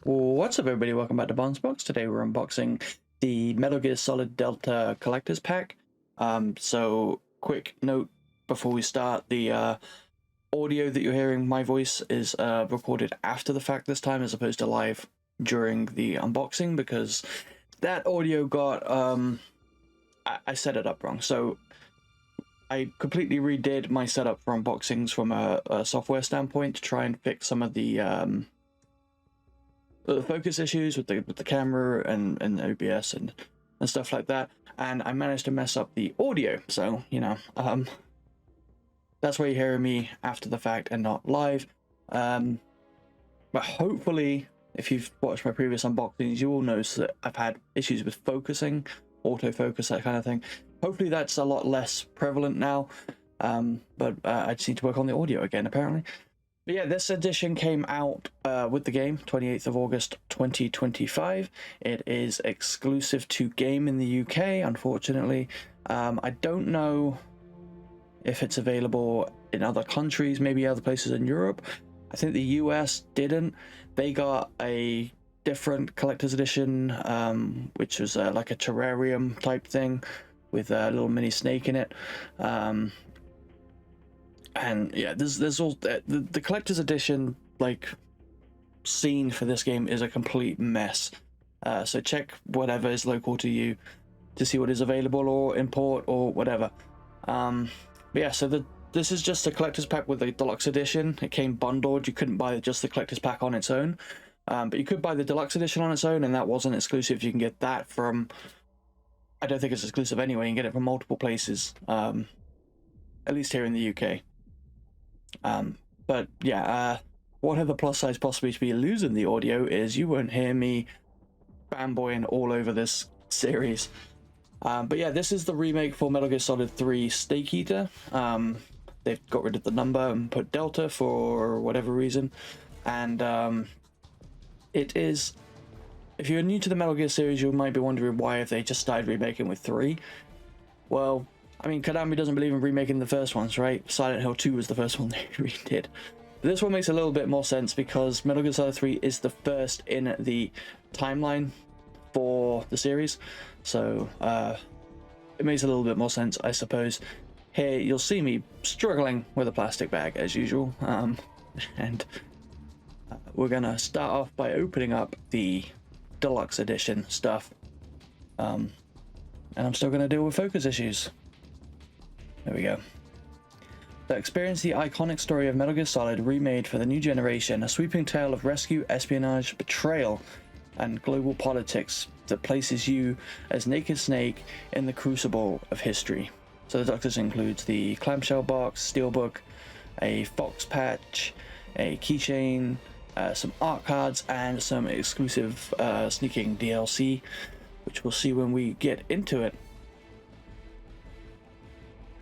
What's up, everybody? Welcome back to Box. Today we're unboxing the Metal Gear Solid Delta Collector's Pack. So quick note before we start, the audio that you're hearing, my voice, is recorded after the fact this time as opposed to live during the unboxing, because that audio got, I set it up wrong. So I completely redid my setup for unboxings from a software standpoint to try and fix some of the focus issues with the camera and OBS and stuff like that, and I managed to mess up the audio. So that's why you're hearing me after the fact and not live. But hopefully, if you've watched my previous unboxings, you will notice that I've had issues with focusing, autofocus, that kind of thing. Hopefully that's a lot less prevalent now, but I just need to work on the audio again, apparently. But yeah, this edition came out with the game, 28th of August 2025. It is exclusive to game in the UK, unfortunately. I don't know if it's available in other countries, maybe other places in Europe. I think the US didn't. They got a different collector's edition, which was like a terrarium type thing with a little mini snake in it. And yeah, there's all the collector's edition like scene for this game is a complete mess. So check whatever is local to you to see what is available or import or whatever. But yeah, so this is just a collector's pack with the deluxe edition. It came bundled. You couldn't buy just the collector's pack on its own, but you could buy the deluxe edition on its own, and that wasn't exclusive. You can get that from, I don't think it's exclusive anyway. You can get it from multiple places, at least here in the UK. But yeah, one of the plus sides possibly to be losing the audio is you won't hear me fanboying all over this series. But yeah, this is the remake for Metal Gear Solid 3 Snake Eater. They've got rid of the number and put Delta for whatever reason. And it is, if you're new to the Metal Gear series, you might be wondering why have they just started remaking with 3. Well, I mean, Konami doesn't believe in remaking the first ones, right? Silent Hill 2 was the first one they redid. This one makes a little bit more sense because Metal Gear Solid 3 is the first in the timeline for the series. So it makes a little bit more sense, I suppose. Here, you'll see me struggling with a plastic bag as usual. And we're going to start off by opening up the deluxe edition stuff. And I'm still going to deal with focus issues. There we go. So experience the iconic story of Metal Gear Solid remade for the new generation, a sweeping tale of rescue, espionage, betrayal, and global politics that places you as Naked Snake in the crucible of history. So the deluxe includes the clamshell box, Steelbook, a Fox patch, a keychain, some art cards, and some exclusive sneaking DLC, which we'll see when we get into it.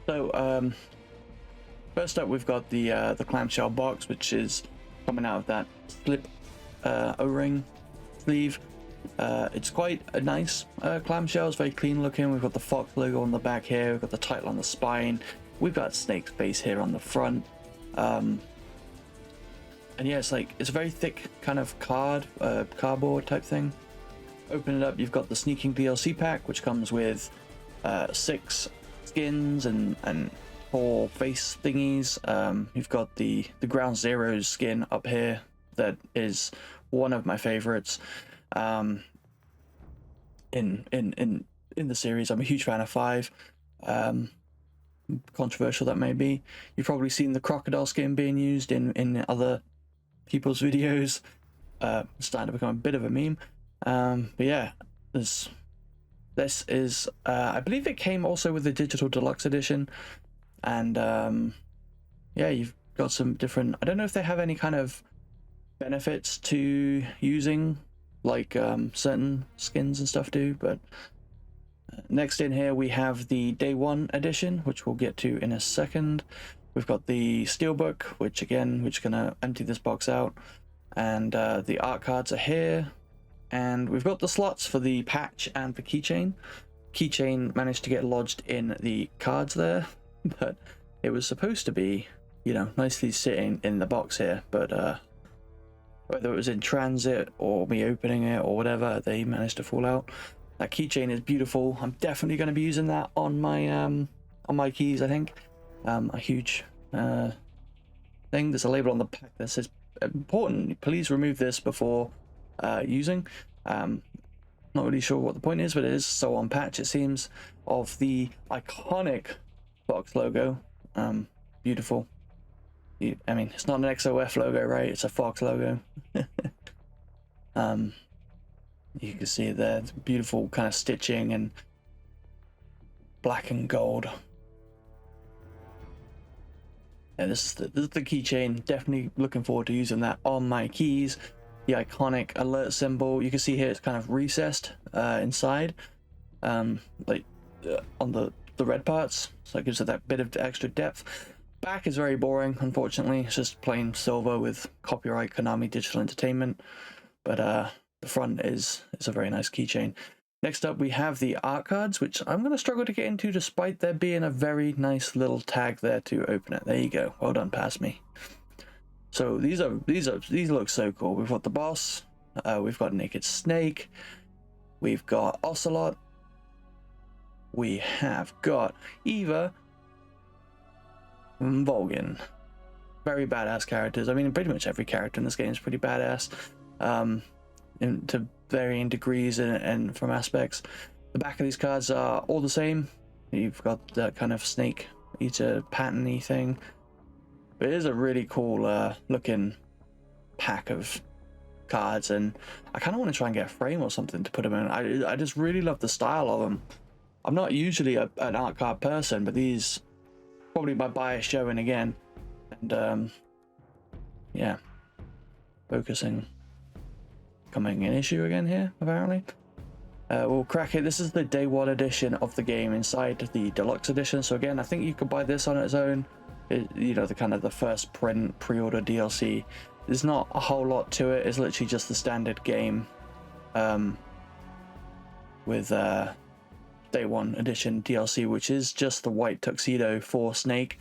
So, first up, we've got the clamshell box, which is coming out of that slip O-ring sleeve. It's quite a nice clamshell. It's very clean looking. We've got the Fox logo on the back here. We've got the title on the spine. We've got Snake's face here on the front. And yeah, it's a very thick kind of cardboard type thing. Open it up, you've got the sneaking DLC pack, which comes with 6 skins and 4 face thingies. You've got the Ground Zeroes skin up here that is one of my favorites in the series. I'm a huge fan of 5. Controversial that may be. You've probably seen the crocodile skin being used in other people's videos. It's starting to become a bit of a meme. But yeah, this is, I believe it came also with the digital deluxe edition, and yeah, you've got some different, I don't know if they have any kind of benefits to using like certain skins and stuff do, but next in here we have the day 1 edition, which we'll get to in a second. We've got the Steelbook, which again, we're just gonna empty this box out, and the art cards are here. And we've got the slots for the patch and the keychain. Keychain managed to get lodged in the cards there, but it was supposed to be, you know, nicely sitting in the box here. But whether it was in transit or me opening it or whatever, they managed to fall out. That keychain is beautiful. I'm definitely going to be using that on my keys. I think a huge thing. There's a label on the pack that says important. Please remove this before using. Not really sure what the point is, but it is so on patch, it seems, of the iconic Fox logo. Beautiful. I mean, it's not an XOF logo, right? It's a Fox logo. You can see there, beautiful kind of stitching and black and gold. Yeah, this is the keychain. Definitely looking forward to using that on my keys. The iconic alert symbol. You can see here it's kind of recessed inside, like on the red parts, so it gives it that bit of extra depth. Back is very boring, unfortunately. It's just plain silver with copyright Konami Digital Entertainment, but the front is a very nice keychain. Next up we have the art cards, which I'm going to struggle to get into despite there being a very nice little tag there to open it. There you go. Well done, pass me. So these look so cool. We've got the boss, we've got Naked Snake, we've got Ocelot, we have got Eva and Volgin. Very badass characters. I mean, pretty much every character in this game is pretty badass, to varying degrees and from aspects. The back of these cards are all the same. You've got that kind of snake eater pattern-y thing. But it is a really cool looking pack of cards, and I kind of want to try and get a frame or something to put them in. I just really love the style of them. I'm not usually an art card person, but these probably my bias showing again. And yeah, focusing becoming an issue again here apparently. We'll crack it. This is the day one edition of the game inside the deluxe edition. So again, I think you could buy this on its own. You know, the kind of the first print pre-order DLC. There's not a whole lot to it. It's literally just the standard game with day one edition DLC, which is just the white tuxedo for Snake.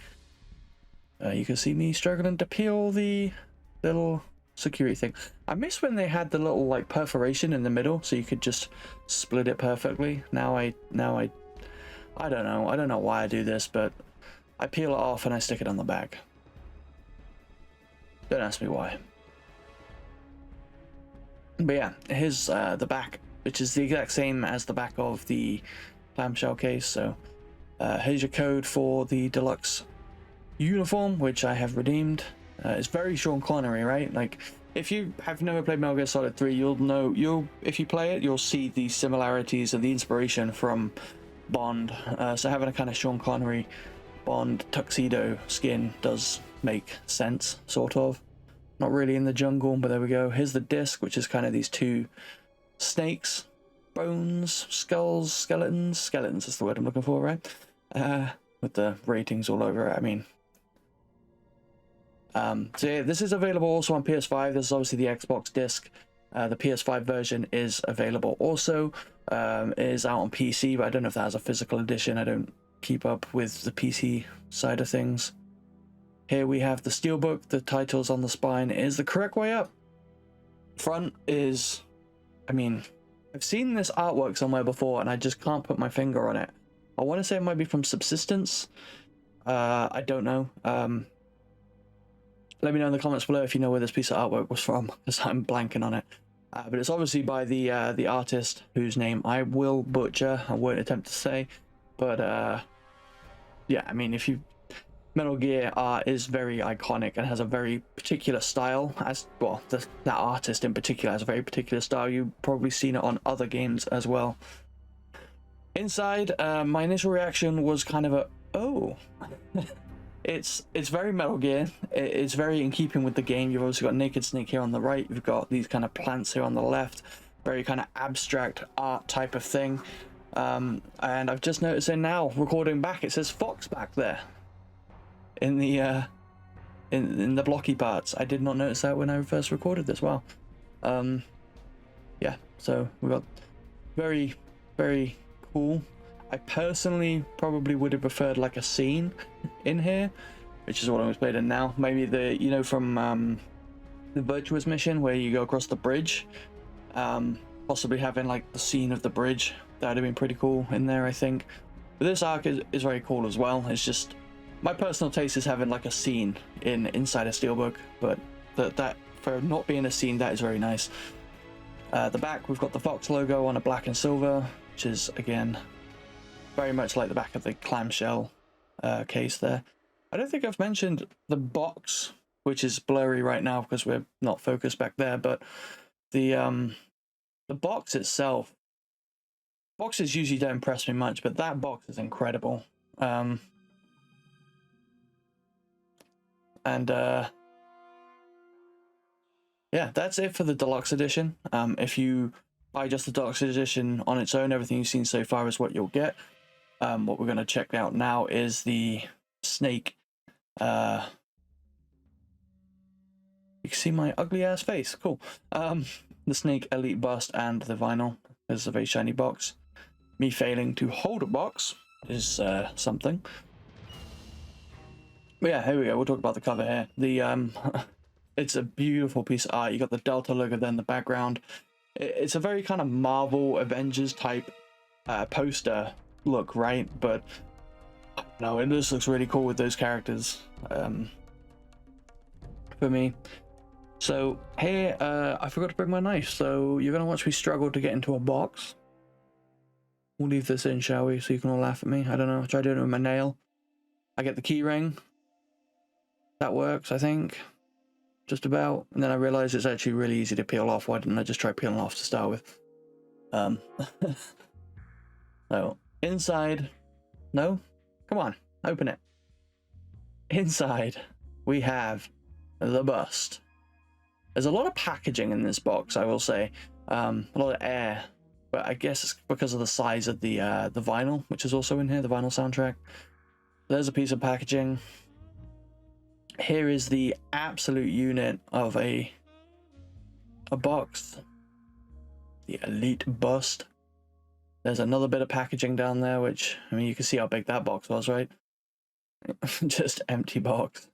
You can see me struggling to peel the little security thing. I miss when they had the little like perforation in the middle, so you could just split it perfectly. Now I don't know why I do this, but I peel it off and I stick it on the back. Don't ask me why. But yeah, here's the back, which is the exact same as the back of the clamshell case. So here's your code for the deluxe uniform, which I have redeemed. It's very Sean Connery, right? Like, if you have never played Metal Gear Solid 3, you'll know, if you play it, you'll see the similarities and the inspiration from Bond. So having a kind of Sean Connery Bond tuxedo skin does make sense, sort of. Not really in the jungle, but there we go. Here's the disc, which is kind of these two snakes, bones, skulls, skeletons is the word I'm looking for, right? With the ratings all over it. I mean, so yeah, this is available also on PS5. This is obviously the Xbox disc. The PS5 version is available also. It is out on PC, but I don't know if that has a physical edition. I don't keep up with the PC side of things. Here we have the Steelbook. The titles on the spine is the correct way up. Front is, I mean, I've seen this artwork somewhere before and I just can't put my finger on it. I want to say it might be from Subsistence. I don't know. Let me know in the comments below if you know where this piece of artwork was from, because I'm blanking on it. But it's obviously by the artist whose name I will butcher. I won't attempt to say. But yeah, I mean, if you Metal Gear art is very iconic and has a very particular style. As well, that artist in particular has a very particular style. You've probably seen it on other games as well. Inside, my initial reaction was kind of a, oh. It's very Metal Gear. It's very in keeping with the game. You've also got Naked Snake here on the right. You've got these kind of plants here on the left. Very kind of abstract art type of thing. And I've just noticed it now, recording back, it says Fox back there. In the in the blocky parts. I did not notice that when I first recorded this. Wow. Yeah, so we got very, very cool. I personally probably would have preferred like a scene in here, which is what I'm playing in now. Maybe the, you know, from the Virtuous mission where you go across the bridge, possibly having like the scene of the bridge. That'd have been pretty cool in there, I think. But this arc is very cool as well. It's just my personal taste is having like a scene inside a Steelbook, but that for not being a scene, that is very nice. The back, we've got the Fox logo on a black and silver, which is again very much like the back of the clamshell case there. I don't think I've mentioned the box, which is blurry right now because we're not focused back there, but the box itself, boxes usually don't impress me much, but that box is incredible. Yeah, that's it for the Deluxe edition. If you buy just the Deluxe edition on its own, everything you've seen so far is what you'll get. What we're going to check out now is the Snake. You can see my ugly ass face. Cool. The Snake Elite Bust and the vinyl. This is a very shiny box. Me failing to hold a box is something. But yeah, here we go. We'll talk about the cover here. The it's a beautiful piece of art. You got the Delta logo there in the background. It's a very kind of Marvel Avengers type poster look, right? But no, it just looks really cool with those characters for me. So here, I forgot to bring my knife, so you're gonna watch me struggle to get into a box. We'll leave this in, shall we? So you can all laugh at me. I don't know. Try doing it with my nail. I get the key ring. That works, I think. Just about. And then I realized it's actually really easy to peel off. Why didn't I just try peeling off to start with? So inside, no, come on, open it. Inside we have the bust. There's a lot of packaging in this box, I will say. A lot of air, but I guess it's because of the size of the vinyl, which is also in here, the vinyl soundtrack. There's a piece of packaging. Here is the absolute unit of a box. The Elite Bust. There's another bit of packaging down there, which, I mean, you can see how big that box was, right? Just empty box.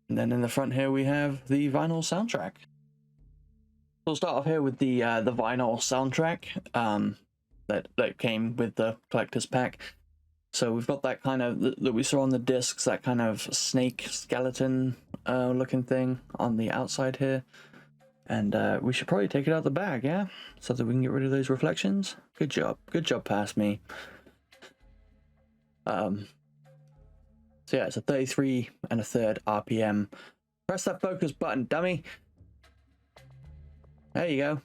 And then in the front here we have the vinyl soundtrack. We'll start off here with the vinyl soundtrack that came with the collector's pack. So we've got that kind of that we saw on the discs, that kind of snake skeleton looking thing on the outside here. And we should probably take it out of the bag, yeah? So that we can get rid of those reflections. Good job past me. So yeah, it's a 33 1/3 RPM. Press that focus button, dummy. There you go.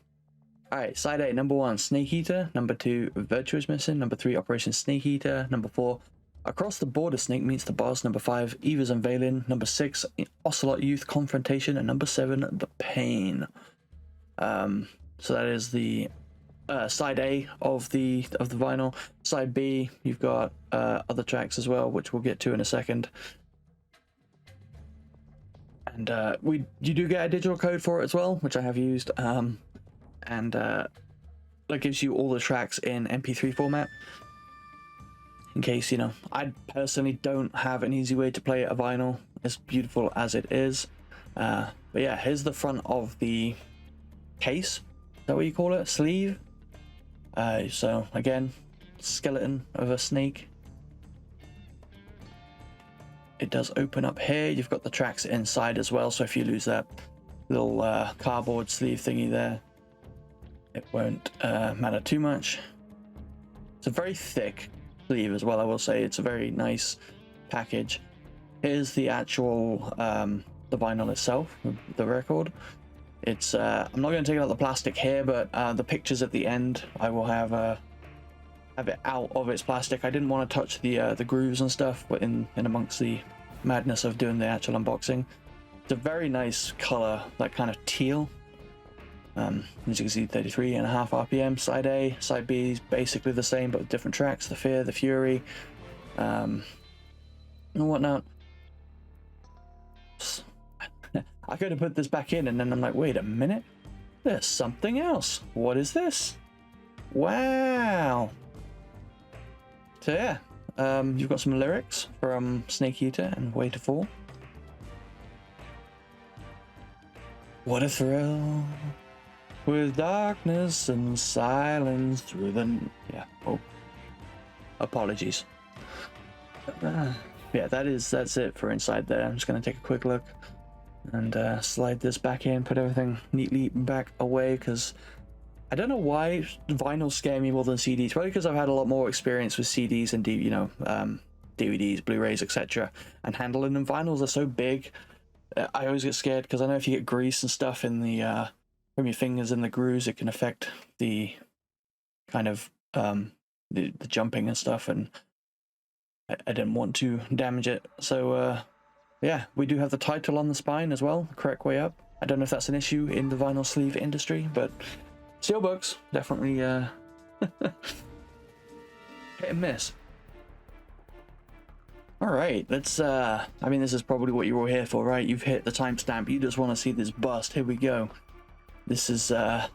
Alright, side A, number 1, Snake Eater. Number 2, Virtuous Mission. Number 3, Operation Snake Eater. Number 4, Across the Border, Snake Meets the Boss. Number 5, Eva's Unveiling. Number 6, Ocelot Youth Confrontation. And number 7, The Pain. So that is the side A of the vinyl. Side B, you've got other tracks as well, which we'll get to in a second. And you do get a digital code for it as well, which I have used. And that gives you all the tracks in MP3 format. In case, you know, I personally don't have an easy way to play a vinyl, as beautiful as it is. But yeah, here's the front of the case. Is that what you call it? Sleeve? So again, skeleton of a snake. It does open up here. You've got the tracks inside as well, so if you lose that little cardboard sleeve thingy there, it won't matter too much. It's a very thick sleeve as well, I will say. It's a very nice package. Here's the actual the vinyl itself, the record. It's I'm not going to take out the plastic here, but the pictures at the end, I will have it out of its plastic. I didn't want to touch the grooves and stuff, but in amongst the madness of doing the actual unboxing. It's a very nice color, that kind of teal. As you can see, 33.5 RPM. Side A, side B is basically the same, but with different tracks. The Fear, the Fury, and whatnot. I could have put this back in, and then I'm like, wait a minute, there's something else. What is this? Wow. So yeah, you've got some lyrics from Snake Eater and Way to Fall. What a thrill, with darkness and silence through the... Yeah, oh. Apologies. Yeah, that's it for inside there. I'm just going to take a quick look and slide this back in, put everything neatly back away, because I don't know why vinyls scare me more than CDs. Probably because I've had a lot more experience with CDs and DVDs, Blu-rays, etc. And handling them. Vinyls are so big. I always get scared because I know if you get grease and stuff in the from your fingers in the grooves, it can affect the kind of the jumping and stuff, and I didn't want to damage it. So yeah, we do have the title on the spine as well, the correct way up. I don't know if that's an issue in the vinyl sleeve industry, but Steelbooks definitely hit and miss. All right, let's I mean, this is probably what you were here for, right? You've hit the timestamp, you just want to see this bust. Here we go. This is the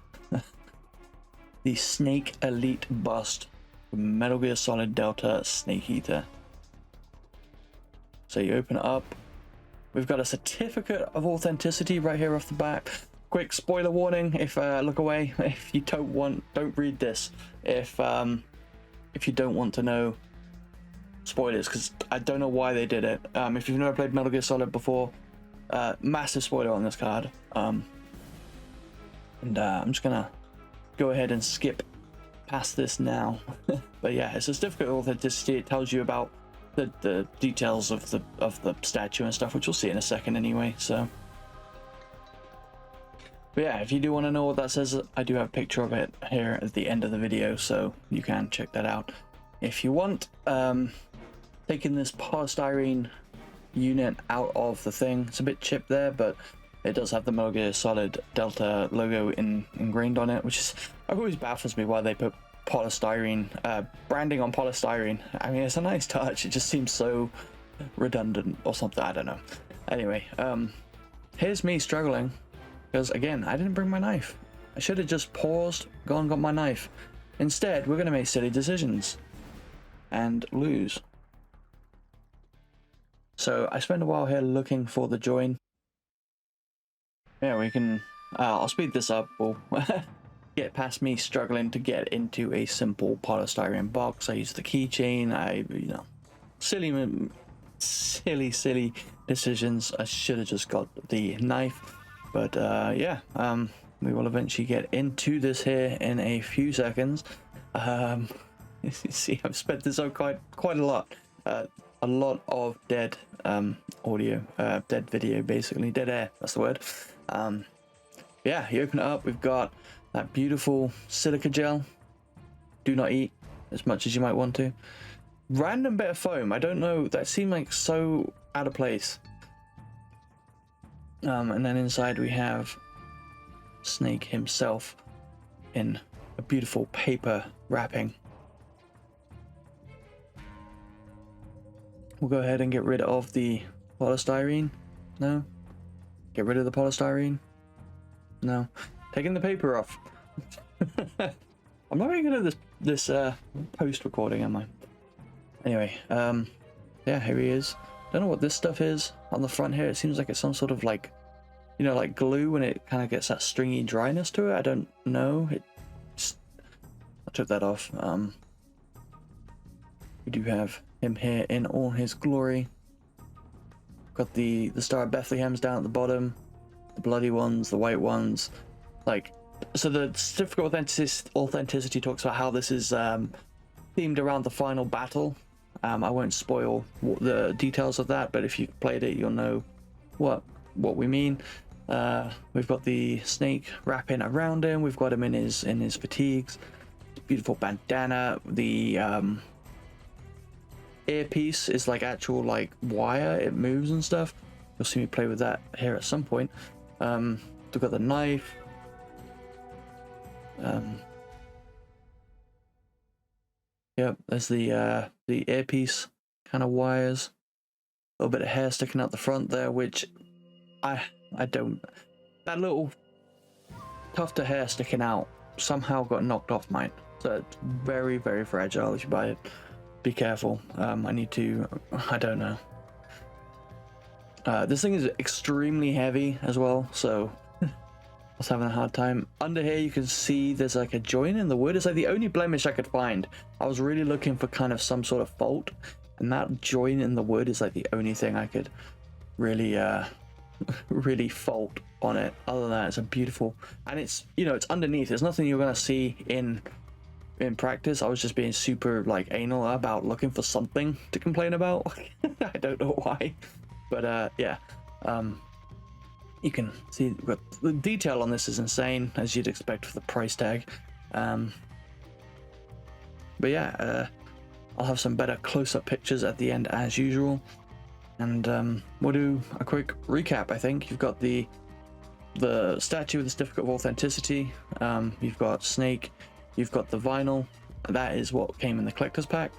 Snake Elite bust from Metal Gear Solid Delta Snake Eater. So you open it up, we've got a certificate of authenticity right here off the back. Quick spoiler warning, if look away if you don't read this if you don't want to know spoilers, because I don't know why they did it. If you've never played Metal Gear Solid before, massive spoiler on this card. I'm just gonna go ahead and skip past this now. But yeah, it's a certificate of authenticity. It tells you about the details of the statue and stuff, which we'll see in a second anyway. So, but yeah, if you do want to know what that says, I do have a picture of it here at the end of the video, so you can check that out if you want. Taking this polystyrene unit out of the thing, it's a bit chipped there, but it does have the Metal Gear Solid Delta logo ingrained on it, which is, always baffles me why they put polystyrene branding on polystyrene. I mean, it's a nice touch, it just seems so redundant or something, I don't know. Anyway, here's me struggling because again, I didn't bring my knife. I should have just paused, gone and got my knife. Instead, we're gonna make silly decisions and lose. So I spent a while here looking for the join. Yeah, we can I'll speed this up. We'll get past me struggling to get into a simple polystyrene box. I use the keychain. Silly decisions. I should have just got the knife, but yeah, we will eventually get into this here in a few seconds. You see, I've spent this on quite a lot. A lot of dead audio, dead video, basically dead air, that's the word. Yeah, you open it up, we've got that beautiful silica gel. Do not eat as much as you might want to. Random bit of foam, I don't know, that seemed like so out of place. And then inside we have Snake himself in a beautiful paper wrapping. We'll go ahead and get rid of the polystyrene. No. Get rid of the polystyrene. No. Taking the paper off. I'm not very good at this post recording, am I? Anyway, yeah, here he is. Don't know what this stuff is on the front here. It seems like it's some sort of like, you know, like glue, and it kind of gets that stringy dryness to it. I don't know. I took that off. We do have him here in all his glory. Got the Star of Bethlehem's down at the bottom, the bloody ones, the white ones. Like, so the certificate of authenticity talks about how this is themed around the final battle. I won't spoil the details of that, but if you've played it, you'll know what we mean. We've got the snake wrapping around him. We've got him in his fatigues. Beautiful bandana. The earpiece is like actual like wire. It moves and stuff. You'll see me play with that here at some point. We've got the knife. Yep, there's the earpiece kind of wires. A little bit of hair sticking out the front there, which I don't. That little tuft of hair sticking out somehow got knocked off mine. So it's very, very fragile if you buy it. Be careful. I need to. I don't know. This thing is extremely heavy as well, so was having a hard time. Under here you can see there's like a join in the wood. It's like the only blemish I could find. I was really looking for kind of some sort of fault, and that join in the wood is like the only thing I could really really fault on it. Other than that, it's a beautiful, and it's, you know, it's underneath. There's nothing you're gonna see in practice. I was just being super like anal about looking for something to complain about. I don't know why, but yeah. You can see the detail on this is insane, as you'd expect for the price tag. But yeah, I'll have some better close-up pictures at the end as usual, and we'll do a quick recap. I think you've got the statue with the certificate of authenticity, you've got Snake, you've got the vinyl. That is what came in the collector's pack.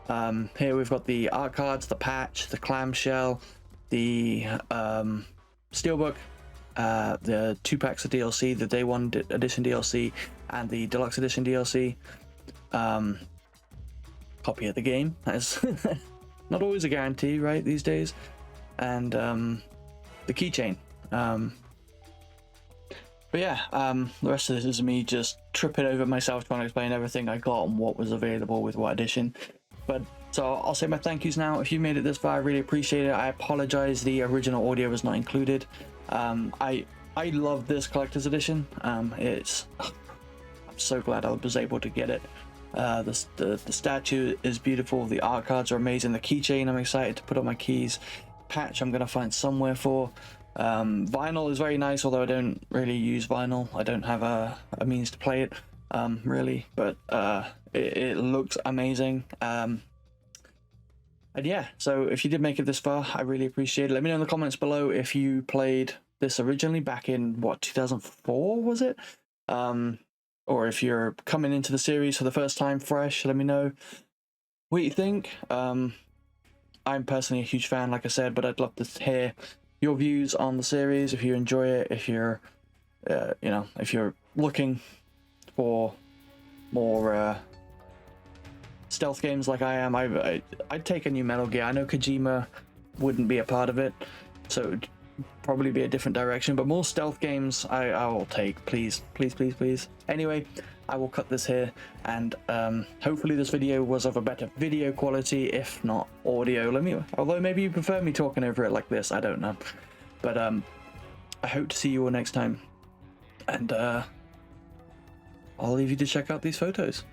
Here we've got the art cards, the patch, the clamshell, the Steelbook, the 2 packs of DLC, the Day 1 Edition DLC, and the Deluxe Edition DLC. Copy of the game. That is not always a guarantee, right, these days. And the keychain. But yeah, the rest of this is me just tripping over myself trying to explain everything I got and what was available with what edition. But so I'll say my thank yous now. If you made it this far, I really appreciate it. I apologize, the original audio was not included. I love this collector's edition. I'm so glad I was able to get it. The statue is beautiful. The art cards are amazing. The keychain I'm excited to put on my keys. Patch I'm gonna find somewhere for. Vinyl is very nice, although I don't really use vinyl. I don't have a means to play it really, but it looks amazing. And yeah, so if you did make it this far, I really appreciate it. Let me know in the comments below if you played this originally back in, what, 2004 was it? Or if you're coming into the series for the first time fresh, let me know what you think. I'm personally a huge fan, like I said, but I'd love to hear your views on the series, if you enjoy it, if you're, you know, if you're looking for more stealth games like I am. I'd take a new Metal Gear. I know Kojima wouldn't be a part of it, so it would probably be a different direction, but more stealth games I will take, please, please, please, please. Anyway, I will cut this here, and hopefully this video was of a better video quality, if not audio. Although maybe you prefer me talking over it like this, I don't know. But I hope to see you all next time, and I'll leave you to check out these photos.